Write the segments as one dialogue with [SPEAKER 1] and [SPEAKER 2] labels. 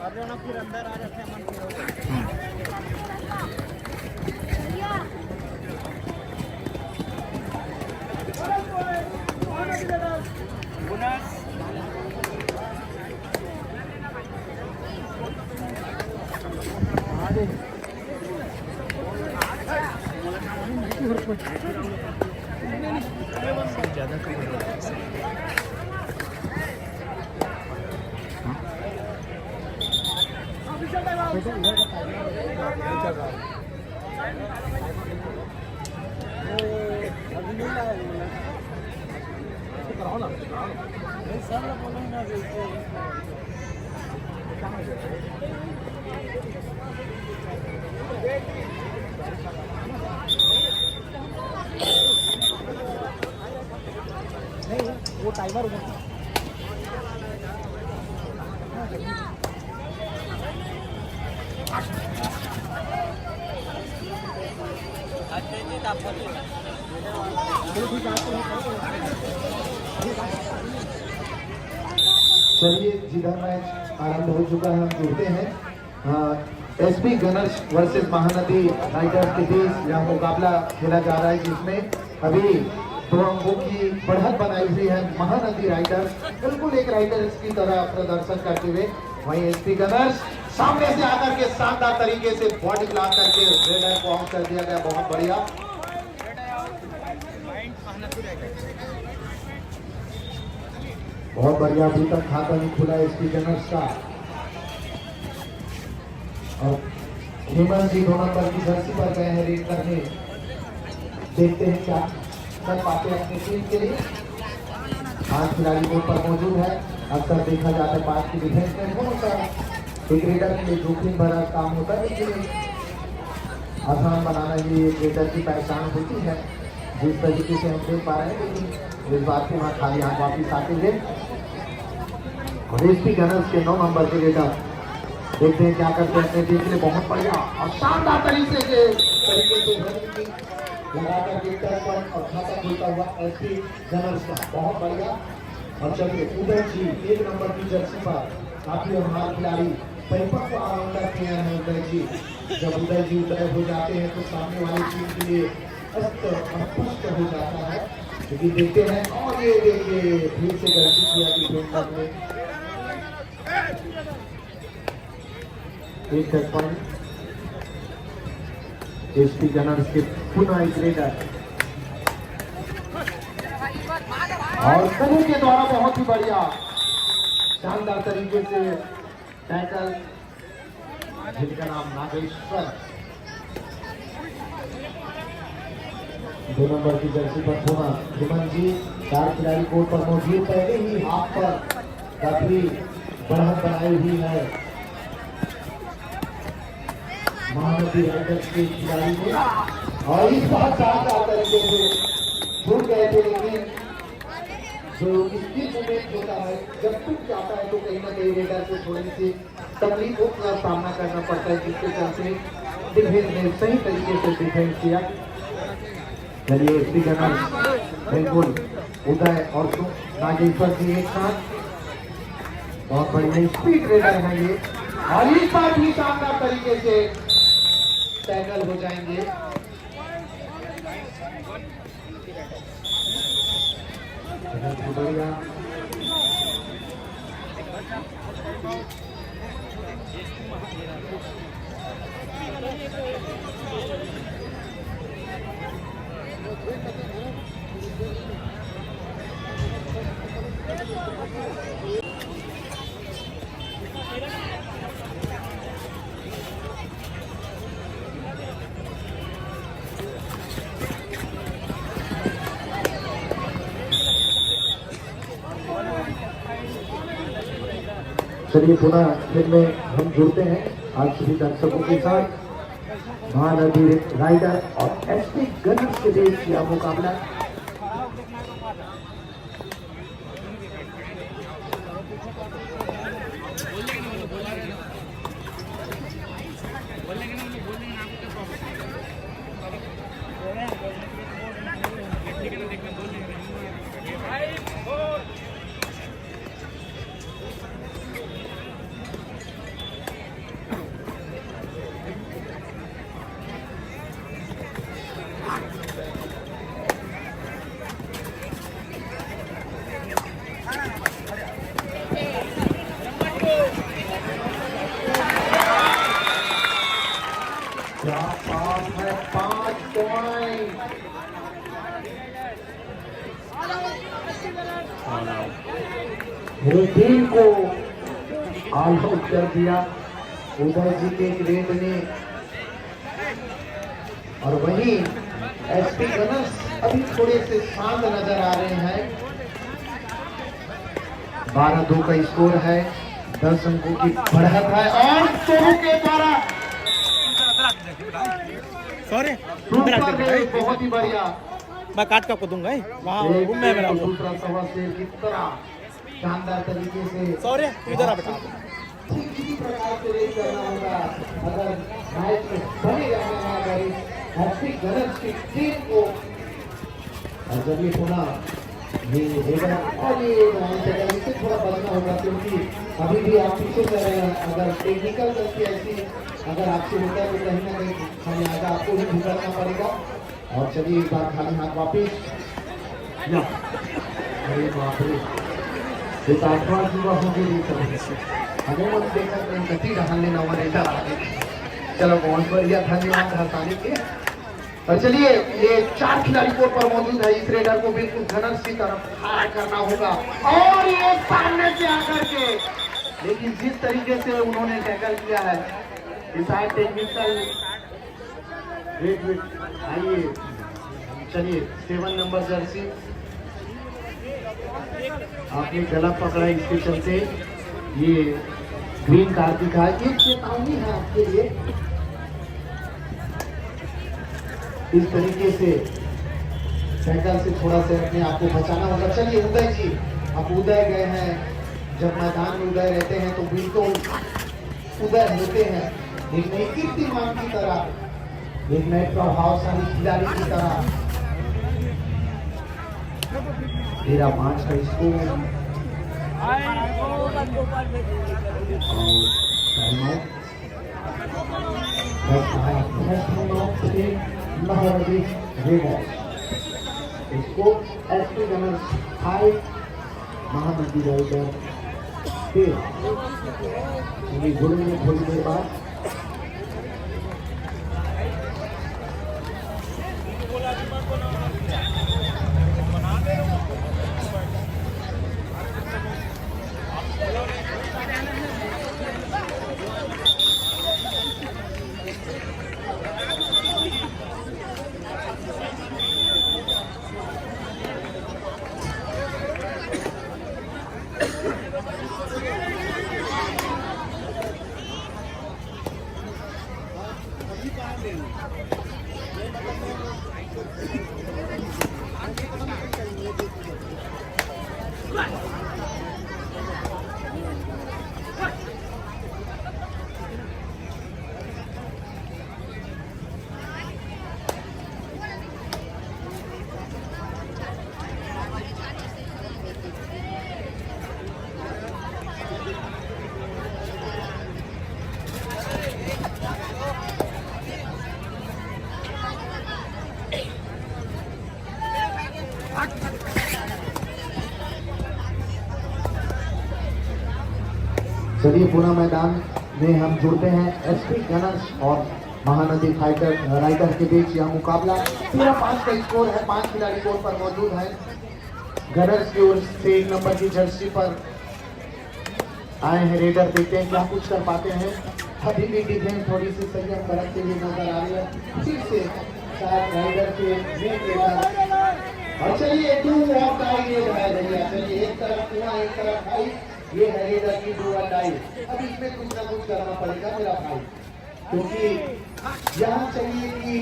[SPEAKER 1] और जो ना फिर अंदर आ जाते हैं ज़्यादा वो टाइमर
[SPEAKER 2] चलिए जिधर मैच आरंभ हो चुका है हम जुड़ते हैं SP Gunners versus Mahanadi Riders के बीच यह मुकाबला खेला जा रहा है जिसमें अभी 2 अंकों की बढ़त बनाई हुई है महानदी राइडर्स बिल्कुल एक राइडर्स की तरह प्रदर्शन करते हुए, वहीं एसपी गनर्स सामने से आकर के शानदार तरीके से बॉडी ला करके रेड लाइन को आउट कर दिया गया। बहुत बढ़िया, बहुत बढ़िया। अभी तक खाता नहीं खुला एसपी गनर्स का। और हेमंत जी 2 नंबर की जर्सी पर गए हैं रेड करने, देखते हैं क्या कर पाते हैं अपनी टीम के लिए। 5 खिलाड़ी बोर्ड पर मौजूद है। अक्सर देखा जाता है पास की डिफेंस में बहुत सारा क्रिकेटर के लिए जोखिम भरा काम होता है, लेकिन आसान बनाना ये क्रिकेटर की पहचान होती है जिस तरीके से हम देख पा रहे हैं। लेकिन इस बात के वहाँ खाली हाथ वापिस आते हुए और एसपी गनर्स के 9 नंबर के रेडर देखते हैं क्या करते हैं अपने टीम के लिए। बहुत बढ़िया और शानदार तरीके से लगाकर विकेट पर और खाता खुलता हुआ एसपी गनर्स का। बहुत बढ़िया। और चलिए उदय जी 1 नंबर की जर्सी पर काफी अनुभवी खिलाड़ी, परिपक्व ऑलराउंडर प्लेयर है उदय जी। जब उदय जी उदय हो जाते हैं तो सामने वाली टीम के लिए अस्त और पुष्ट हो जाता है। लेकिन देखते हैं और ये देखिए फिर से गलती किया डिफेंडर ने। एक टच पॉइंट एसपी गनर्स के पुनः एक रेडर और कबू के द्वारा बहुत ही बढ़िया शानदार तरीके से टैकल, जिनका नाम नागेश्वर। 2 नंबर की जर्सी पर पुनः हेमंत जी 4 खिलाड़ी कोर्ट पर मौजूद, पहले ही हाथ पर काफी बढ़त बनाई हुई है महानदी राइडर्स के खिलाड़ी ने। और इस बार शानदार तरीके से छूट गए थे, लेकिन जो इसकी मूवमेंट होता है जब टूट जाता है तो कहीं ना कहीं रेडर को थोड़ी सी तकलीफों का सामना करना पड़ता है, जिसके चलते डिफेंस ने सही तरीके से डिफेंस किया। चलिए एसपी गनर्स बिल्कुल उदय और नागेश्वर जी एक साथ, बहुत बढ़िया स्पीड रेडर है ये। और इस बार भी शानदार तरीके से टैकल हो जाएंगे। बढ़िया चलिए पुनः फिर में हम जुड़ते हैं आज सभी दर्शकों के साथ। महानदी राइडर और एसपी गनर्स के बीच यह मुकाबला। मेरे टीम को ऑल आउट कर दिया उदय जी के ग्रेड ने। और वहीं एसपी गनर्स अभी थोड़े से शांत नजर आ रहे हैं। 12-2 का स्कोर है, 10 अंकों की बढ़त है और सोनू के द्वारा बहुत ही बढ़िया
[SPEAKER 1] मैं काट का दूंगा वहाँ रूम में मेरा
[SPEAKER 2] दूसरा सवा शेर की तरह शानदार तरीके से
[SPEAKER 1] सॉरी इधर आ बेटा
[SPEAKER 2] किसी प्रकार से रेड करना होगा अगर मैच में बने रहना है। अगर हैप्पी गनर्स की टीम को और जब ये पुनः ये रेडर और ये से थोड़ा बचना होगा क्योंकि अभी भी आप पीछे कर रहे हैं। अगर टेक्निकल गलती ऐसी अगर आपसे होता है तो कहीं ना कहीं हमें आगे आपको भी भुगतना पड़ेगा। और चलिए एक बार खाली हाथ वापिस। अरे बाप रे एक आठवां युवा हो गई हमें देखा गति ढालने न रेडर आ गए। चलो बहुत बढ़िया धन्यवाद हंसाने के। और चलिए ये 4 खिलाड़ी कोर्ट पर मौजूद है। इस रेडर को बिल्कुल गनर्स की तरफ फायर करना होगा और ये सामने से आकर के लेकिन जिस तरीके से उन्होंने टैकल किया है टेक्निकल आइए। चलिए 7 नंबर जर्सी आपने गलत पकड़ा, इसके चलते ये ग्रीन कार्ड दिखा है। एक चेतावनी है आपके लिए, इस तरीके से टैकल से थोड़ा सा अपने आप को बचाना होगा। चलिए उदय जी, आप उदय गए हैं, जब मैदान में उदय रहते हैं तो बिल्कुल उदय होते हैं एक नई कीर्तिमान की तरह, एक नए प्रभावशाली खिलाड़ी की तरह। 13-5 का स्कोर इसको एसपी गनर्स 5 महानदी राइडर 13 जुड़ेंगे थोड़ी देर बाद। चलिए पूरा मैदान में हम जुड़ते हैं एसपी गनर्स और महानदी फाइटर राइडर के बीच यह मुकाबला। 13-5 का स्कोर है, 5 खिलाड़ी कोर्ट पर मौजूद है। गनर्स की ओर से 1 नंबर की जर्सी पर आए हैं रेडर, देखते हैं क्या कुछ कर पाते हैं। अभी भी डिफेंस थोड़ी सी संयम बरतते हुए नजर आ रही है फिर से शायद राइडर के मेन रेडर। और चलिए 2 और टाई रेड है भैया, चलिए एक तरफ पूरा एक तरफ भाई, ये है रेडर की 2 और टाई। अब इसमें कुछ ना कुछ करना पड़ेगा मेरा भाई, क्योंकि यहाँ चाहिए कि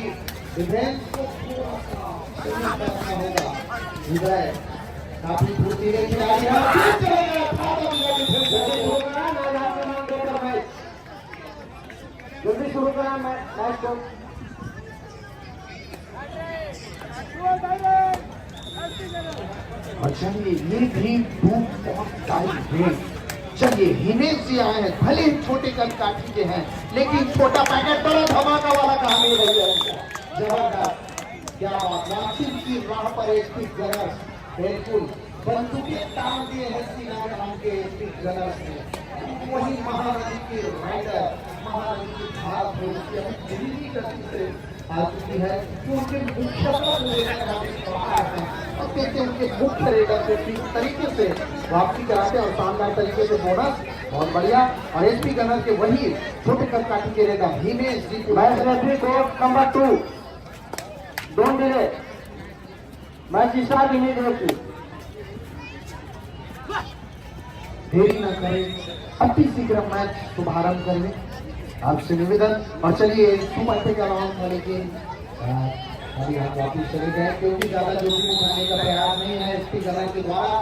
[SPEAKER 2] डिफेंस को थोड़ा सा संयम करना होगा। विजय काफी फुर्तीले खिलाड़ी जल्दी शुरू करा मैच को। अच्छा ये भी चलिए हिमेश जी आए हैं, भले ही छोटे कद काठी के हैं लेकिन छोटा पैकेट बड़ा धमाका वाला काम नहीं रही है। जबरदस्त, क्या बात, नासिर की राह पर एसपी गनर्स बिल्कुल बंदूकें तान दिए हैं सीना नाम के एसपी गनर्स ने। वही महानदी के राइडर, महानदी की धार दिल्ली गति से आ चुकी है कि उनके मुख्य उनके मुख्य रेडर से ठीक तरीके से वापसी कराते और शानदार तरीके से बोनस बहुत बढ़िया। और एसपी गनर के वही छोटे कदकाठी के रेडर हिमेश जी को match referee court number 2 don't delay match start immediately. देरी न करें, अति शीघ्र मैच शुभारंभ करें आपसे निवेदन। और चलिए सुपर का लॉन्च होने के अभी हम वापिस चले गए क्योंकि ज्यादा जोखिम उठाने का प्रयास नहीं है एसपी गनर के द्वारा।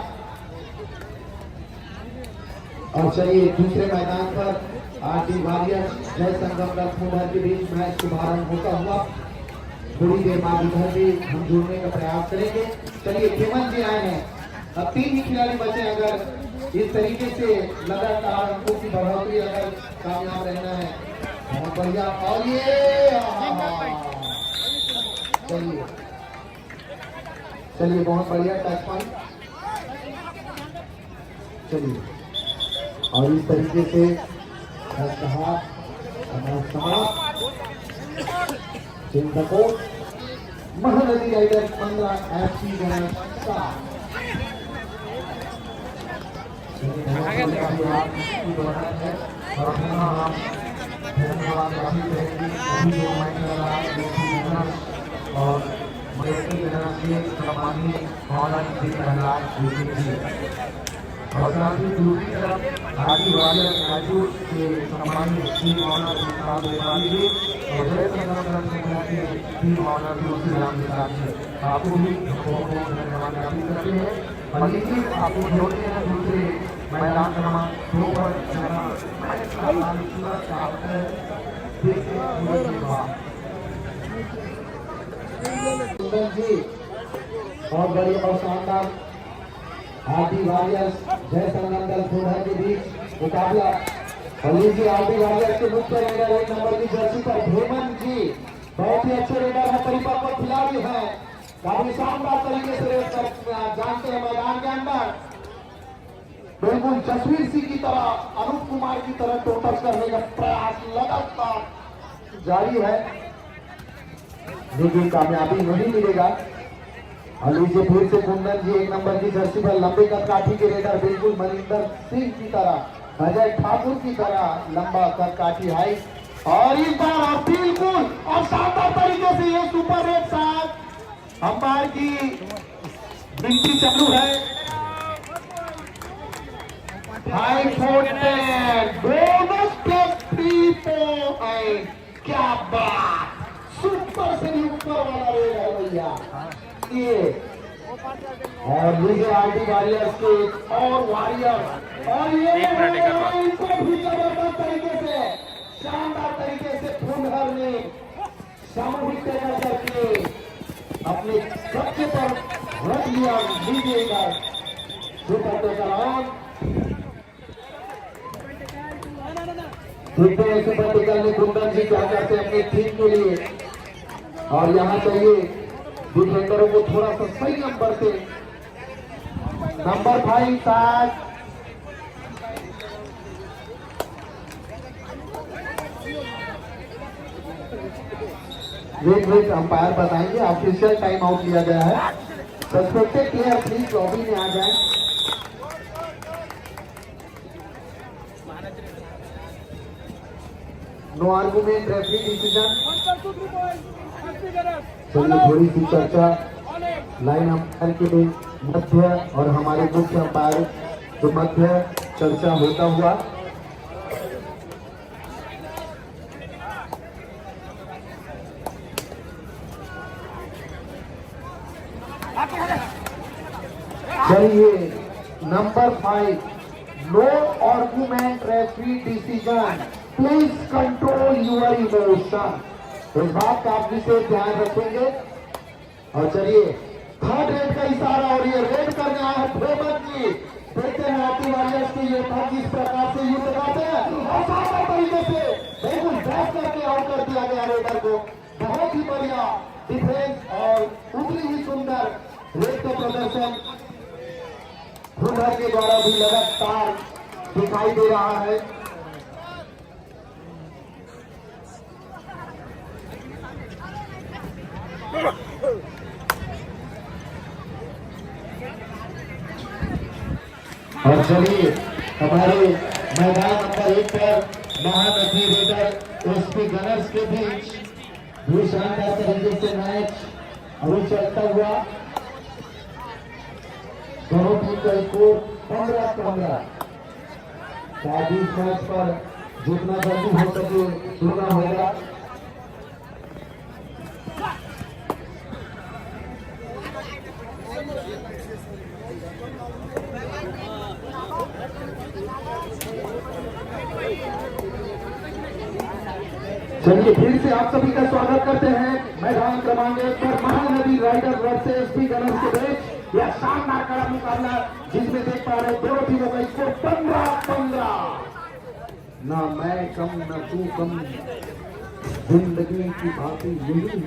[SPEAKER 2] और चलिए दूसरे मैदान पर आरटी वॉरियर्स जय संगम लखनऊ के बीच मैच शुभारंभ होता हुआ थोड़ी देर बाद इधर भी हम जुड़ने का प्रयास करेंगे। चलिए हेमंत जी आए हैं, अब 3 ही खिलाड़ी बचे। अगर इस तरीके से लगातार अंकों की बढ़ोतरी अगर कामयाब रहना है बहुत बढ़िया। और ये चलिए चलिए बहुत बढ़िया टच पॉइंट। चलिए और इस तरीके से चिंतकों महानदी राइडर 15 एफसी और और साथ ही दूसरी तरफ आरटी वॉरियर्स रायपुर के सम्मानित टीम ऑनर साहब जी और जय संगम के टीम ऑनर दूसरी नाम के साथ में आपको भी धन्यवाद ज्ञापित करते हैं। और इसी आपको जोड़ते हैं दूसरे मैदान क्रमांक 2 पर जी बहुत बढ़िया और शानदार आरटी वॉरियर्स जय संगम दल सोढ़ा के बीच मुकाबला। और लीजिए आरटी वॉरियर्स के मुख्य रेडर 1 नंबर की जर्सी पर हेमंत जी बहुत ही अच्छे रेडर है, परिपक्व खिलाड़ी है, काफी शानदार तरीके से रेड कर जानते हैं मैदान के अंदर। बिल्कुल जसवीर सिंह की तरह अनूप कुमार की तरह टोटल करने का प्रयास लगातार जारी है लेकिन कामयाबी नहीं मिलेगा। और लीजिए फिर से कुंदन जी 1 नंबर की जर्सी पर लंबे कदकाठी के रेडर बिल्कुल मनिंदर सिंह की तरह अजय ठाकुर की तरह लंबा कदकाठी हाई। और इस बार और बिल्कुल और शानदार तरीके से ये सुपर रेड साथ अंपायर की गिनती चालू है 5-4-10 बोनस प्लस 3 पॉइंट। क्या बात, सुपर से भी ऊपर वाला रेड है भैया ये। और लीजिए आरटी वॉरियर्स के और वॉरियर और ये इनको भी जबरदस्त तरीके से शानदार तरीके से फुलहर ने सामूहिक तैयार करके अपने कब्जे पर रख लिया। लीजिएगा सुपर टेकल देखते हैं सुपर टेकल में कुंदन जी क्या करते हैं अपनी टीम के लिए। और यहाँ चाहिए डिफेंडरों को थोड़ा सा सही नंबर से नंबर 5 साथ वेट अंपायर बताएंगे ऑफिशियल टाइम आउट लिया गया है। सस्पेक्टेड प्लेयर प्लीज लॉबी में आ जाए। No argument referee decision. चलिए थोड़ी सी चर्चा लाइन अंपायर के मध्य और हमारे मुख्य अंपायर के मध्य चर्चा होता हुआ चलिए number 5 no argument referee decision please control your emotion. इस बात का आप विशेष ध्यान रखेंगे। और चलिए थर्ड रेड का इशारा और ये रेड करने आए हैं हेमंत जी। देखते हैं आरटी वॉरियर्स के योद्धा किस प्रकार से युद्ध करते हैं और शानदार तरीके से बिल्कुल बैक करके आउट कर दिया गया रेडर को। बहुत ही बढ़िया डिफेंस और उतनी ही सुंदर रेड का प्रदर्शन हुनर के द्वारा भी लगातार दिखाई दे रहा है। और चलिए हमारे मैदान नंबर 1 पर महानदी रेडर एसपी गनर्स के बीच भी शानदार तरीके से मैच अभी चलता हुआ। दोनों टीम का स्कोर 15-15। शायद इस मैच पर जितना जल्दी हो सके जुड़ना होगा। चलिए फिर से आप सभी का स्वागत करते हैं मैदान क्रमांक 1 पर Mahanadi rider versus SP gunners के बीच यह शानदार कड़ा मुकाबला, जिसमें देख पा रहे दोनों टीमों का स्कोर 15-15। ना मैं कम ना तू कम, जिंदगी की बातें यही है।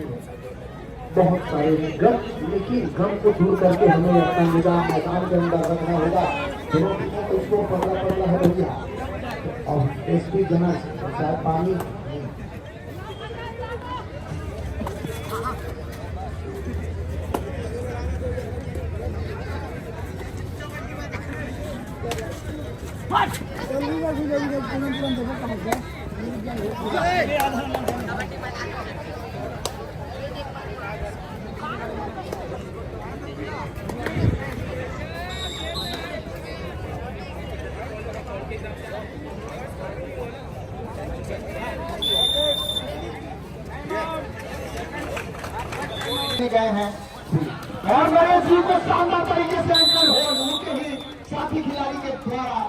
[SPEAKER 2] बहुत सारे गम, लेकिन गम को दूर करके हमें अपना निगाह मैदान के अंदर रखना होगा। दोनों टीमों का स्कोर 15-15 है भैया। और एसपी गनर्स शायद पानी गए हैं और नरेश जी को शानदार तरीके से एंकर हो उनके ही साथी खिलाड़ी के द्वारा।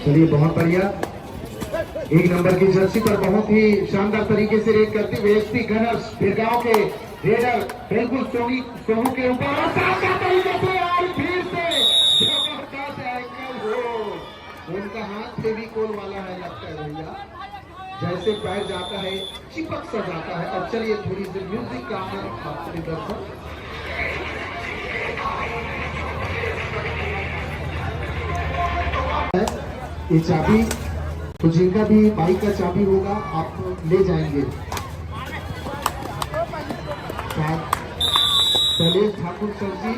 [SPEAKER 2] चलिए बहुत बढ़िया। 1 नंबर की जर्सी पर बहुत ही शानदार तरीके से रेड करते हुए एसपी गनर्स भिरगांव के रेडर बिल्कुल सोनू के ऊपर और शानदार तरीके से और फिर से जबरदस्त एंकल हो। उनका हाथ फेविकोल वाला है लगता है भैया, जैसे पैर जाता है चिपक सा जाता है। और चलिए थोड़ी सी म्यूजिक का आपके दर्शक ये चाबी तो जिनका भी बाइक का चाबी होगा आप ले जाएंगे। शैलेश ठाकुर सर जी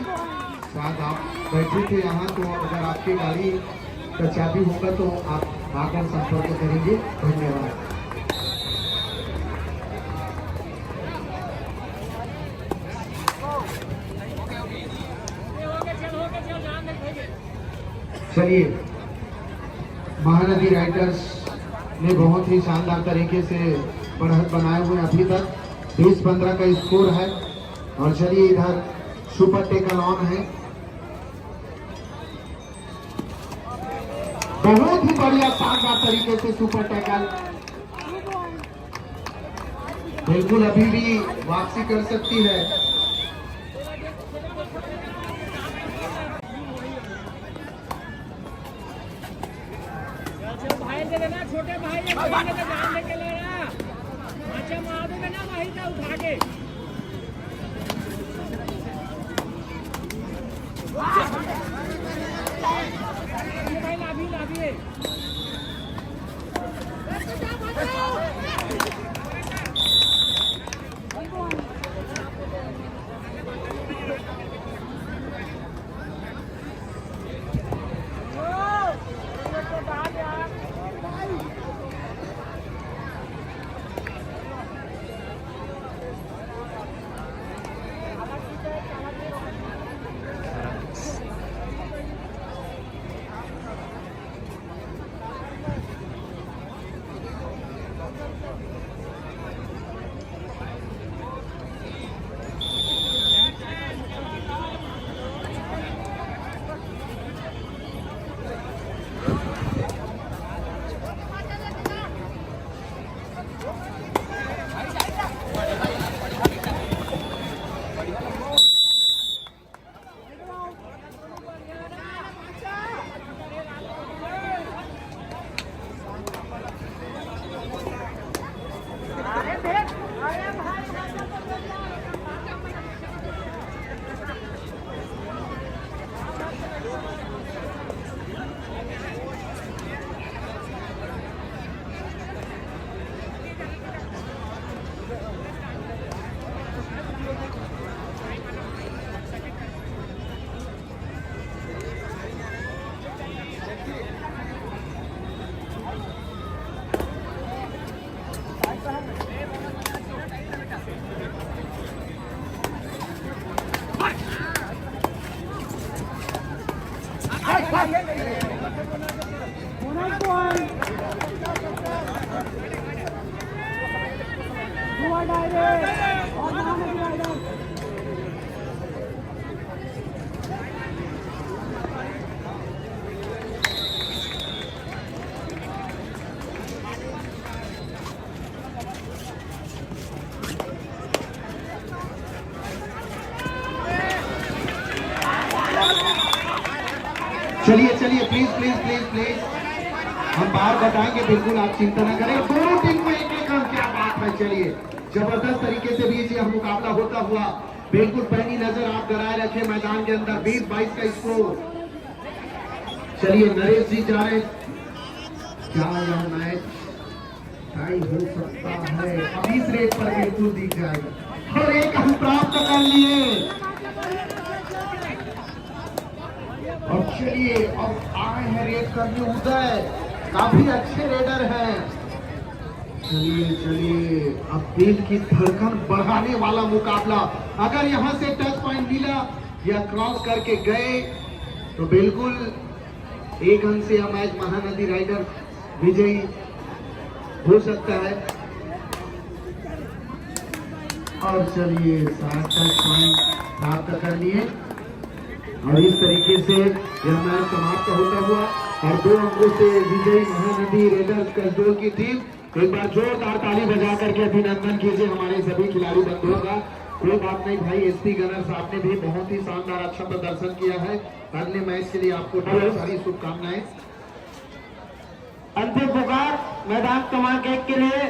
[SPEAKER 2] शायद आप बैठे थे यहाँ, तो अगर आपकी गाड़ी का चाबी होगा तो आप आकर संपर्क करेंगे। धन्यवाद। चलिए महानदी राइडर्स ने बहुत ही शानदार तरीके से बढ़त बनाए हुए अभी तक 20-15 का स्कोर है। और चलिए इधर सुपर टेकल ऑन है। बहुत ही बढ़िया शानदार तरीके से सुपर टेकल, बिल्कुल अभी भी वापसी कर सकती है।
[SPEAKER 3] छोटे भाई जान लेके ले अच्छा मार देगा ना वहीं से उठा के। भाई लाभी लाभी
[SPEAKER 2] चलिए चलिए प्लीज प्लीज प्लीज प्लीज, हम बाहर बताएंगे, बिल्कुल आप चिंता न करें। दोनों टीम को एक एक रन, क्या बात है। चलिए जबरदस्त तरीके से भी यह मुकाबला होता हुआ, बिल्कुल पैनी नजर आप गराए रखे मैदान के अंदर। 20-22 का स्कोर। चलिए नरेश जी जा रहे, क्या यह मैच टाई हो सकता है? अब इस रेट पर बिल्कुल दिख जाएगा और एक हम प्राप्त कर लिए। और चलिए अब आए हैं रेड करने उदय, काफी अच्छे रेडर हैं। चलिए चलिए, अब दिल की धड़कन बढ़ाने वाला मुकाबला। अगर यहां से टच पॉइंट मिला या क्रॉस करके गए तो बिल्कुल एक अंक से यह मैच महानदी राइडर विजयी हो सकता है। और चलिए 7 टच पॉइंट प्राप्त कर लिए और इस तरीके से यह मैच समाप्त होता हुआ और 2 अंकों से विजयी महानदी रेडर्स कसडोल की टीम। एक बार जोरदार ताली बजा करके अभिनंदन कीजिए हमारे सभी खिलाड़ी बंधुओं का। कोई बात नहीं भाई, एसपी गनर साहब ने भी बहुत ही शानदार अच्छा प्रदर्शन किया है। अगले मैच के लिए आपको ढेर सारी शुभकामनाएं।
[SPEAKER 4] अंतिम पुकार मैदान क्रमांक 1 के लिए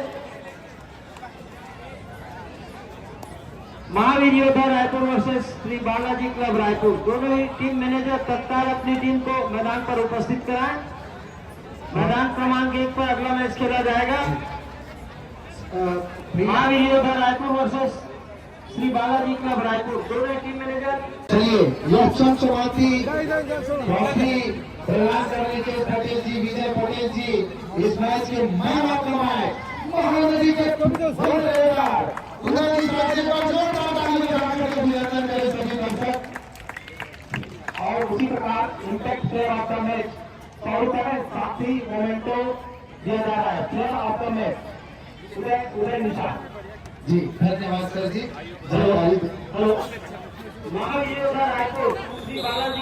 [SPEAKER 4] महावीर योद्धा रायपुर वर्सेस श्री बालाजी क्लब रायपुर। दोनों ही टीम मैनेजर तत्काल अपनी टीम को मैदान पर उपस्थित कराएं। मैदान क्रमांक 1 पर अगला मैच खेला जाएगा। महावीर योद्धा रायपुर वर्सेस श्री बालाजी क्लब रायपुर। दोनों टीम मैनेजर
[SPEAKER 2] चलिए यक्षण चौहाती ट्रॉफी प्रदान करने के पटेल जी, विजय पटेल जी इस मैच के man of the match Mahanadi के उदय जी पर जोरदार ताली बजाकर अभिनंदन करें सभी दर्शक।
[SPEAKER 4] और उसी प्रकार impact player of the match 100 रुपए में साथी मोमेंटो दिया जा रहा है। प्लेयर ऑफ द मैच उदय निशान
[SPEAKER 2] जी, धन्यवाद सर जी।
[SPEAKER 4] हेलो महावीर योद्धा रायपुर श्री बालाजी